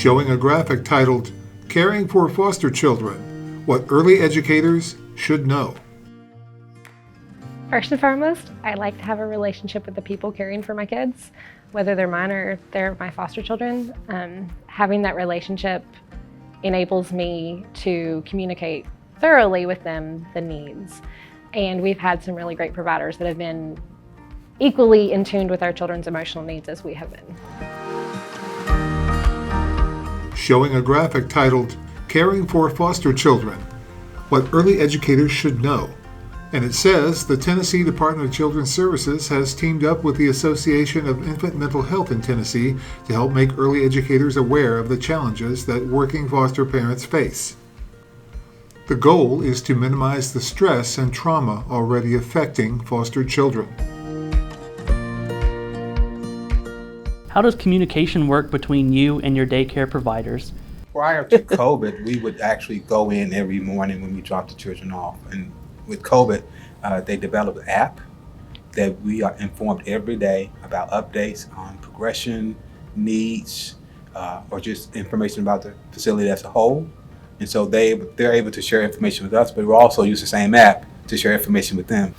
showing a graphic titled, Caring for Foster Children, What Early Educators Should Know. First and foremost, I like to have a relationship with the people caring for my kids, whether they're mine or they're my foster children. Having that relationship enables me to communicate thoroughly with them the needs. And we've had some really great providers that have been equally in tune with our children's emotional needs as we have been. Showing a graphic titled, Caring for Foster Children, What Early Educators Should Know. And it says the Tennessee Department of Children's Services has teamed up with the Association of Infant Mental Health in Tennessee to help make early educators aware of the challenges that working foster parents face. The goal is to minimize the stress and trauma already affecting foster children. How does communication work between you and your daycare providers? Prior to COVID, we would actually go in every morning when we dropped the children off. And with COVID, they developed an app that we are informed every day about updates on progression, needs, or just information about the facility as a whole. And so they're able to share information with us, but we also use the same app to share information with them.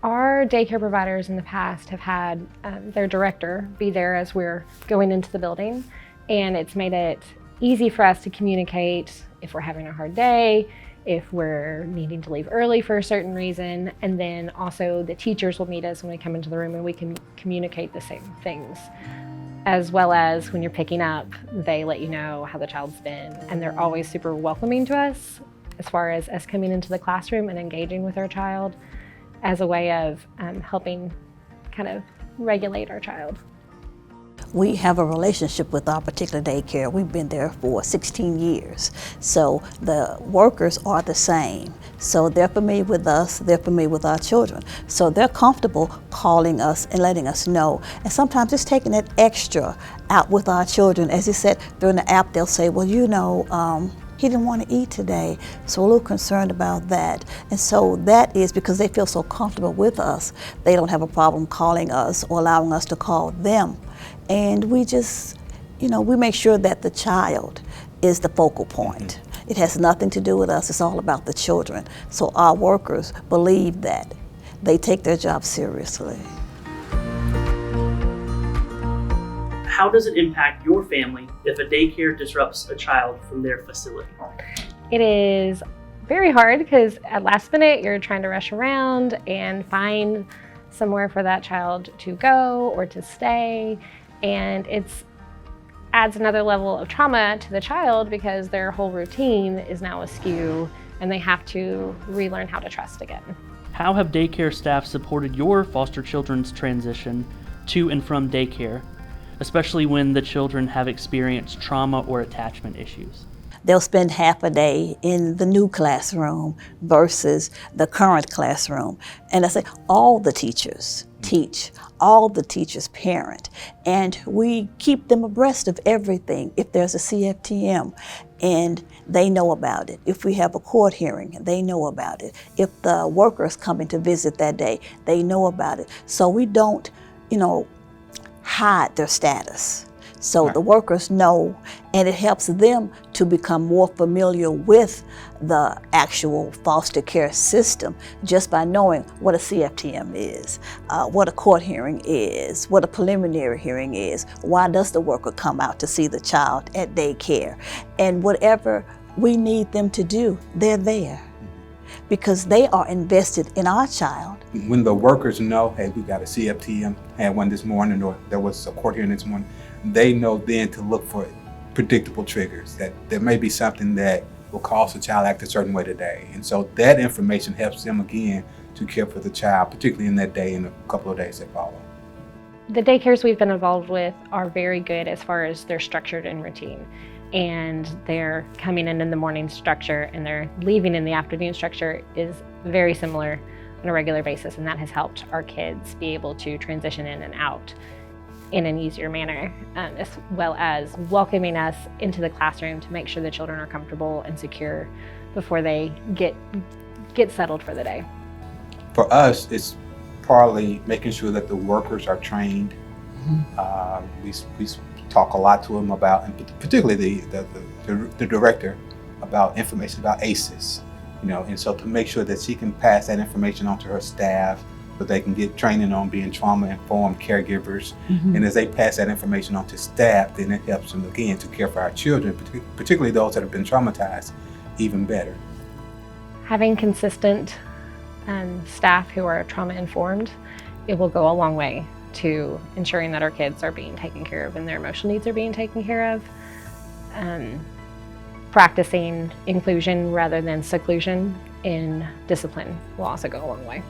Our daycare providers in the past have had their director be there as we're going into the building, and it's made it easy for us to communicate if we're having a hard day, if we're needing to leave early for a certain reason, and then also the teachers will meet us when we come into the room and we can communicate the same things. As well as when you're picking up, they let you know how the child's been, and they're always super welcoming to us as far as us coming into the classroom and engaging with our child as a way of helping kind of regulate our child. We have a relationship with our particular daycare. We've been there for 16 years. So the workers are the same. So they're familiar with us, they're familiar with our children. So they're comfortable calling us and letting us know. And sometimes it's taking it extra out with our children. As you said, during the app, they'll say, well, you know, he didn't want to eat today, so we're a little concerned about that. And so that is because they feel so comfortable with us, they don't have a problem calling us or allowing us to call them. And we just, you know, we make sure that the child is the focal point. It has nothing to do with us, it's all about the children. So our workers believe that. They take their job seriously. How does it impact your family if a daycare disrupts a child from their facility? It is very hard because at last minute you're trying to rush around and find somewhere for that child to go or to stay, and it adds another level of trauma to the child because their whole routine is now askew and they have to relearn how to trust again. How have daycare staff supported your foster children's transition to and from daycare, especially when the children have experienced trauma or attachment issues? They'll spend half a day in the new classroom versus the current classroom. And I say all the teachers teach, all the teachers parent, and we keep them abreast of everything. If there's a CFTM, and they know about it. If we have a court hearing, they know about it. If the worker's coming to visit that day, they know about it. So we don't, you know, hide their status. So the workers know, and it helps them to become more familiar with the actual foster care system just by knowing what a CFTM is, what a court hearing is, what a preliminary hearing is, why does the worker come out to see the child at daycare, and whatever we need them to do, they're there because they are invested in our child. When the workers know, hey, we got a CFTM, had one this morning, or there was a court hearing this morning, they know then to look for predictable triggers, that there may be something that will cause the child to act a certain way today. And so that information helps them again to care for the child, particularly in that day and a couple of days that follow. The daycares we've been involved with are very good as far as they're structured and routine. And they're coming in the morning structure and they're leaving in the afternoon structure is very similar on a regular basis, and that has helped our kids be able to transition in and out in an easier manner, as well as welcoming us into the classroom to make sure the children are comfortable and secure before they get settled for the day. For us, it's partly making sure that the workers are trained. We talk a lot to them about, and particularly the director, about information about ACEs, and so to make sure that she can pass that information on to her staff so they can get training on being trauma-informed caregivers. And as they pass that information on to staff, then it helps them, again, to care for our children, particularly those that have been traumatized, even better. Having consistent staff who are trauma-informed, it will go a long way to ensuring that our kids are being taken care of and their emotional needs are being taken care of. Practicing inclusion rather than seclusion in discipline will also go a long way.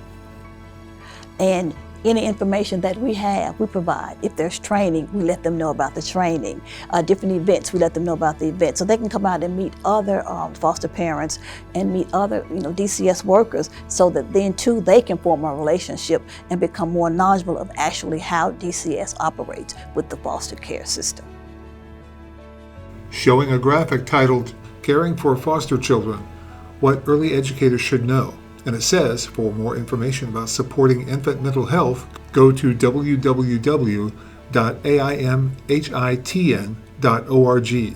And any information that we have, we provide. If there's training, we let them know about the training. Different events, we let them know about the events. So they can come out and meet other foster parents and meet other DCS workers, so that then too they can form a relationship and become more knowledgeable of actually how DCS operates with the foster care system. Showing a graphic titled Caring for Foster Children, What Early Educators Should Know. And it says, for more information about supporting infant mental health, go to www.AimHiTn.org.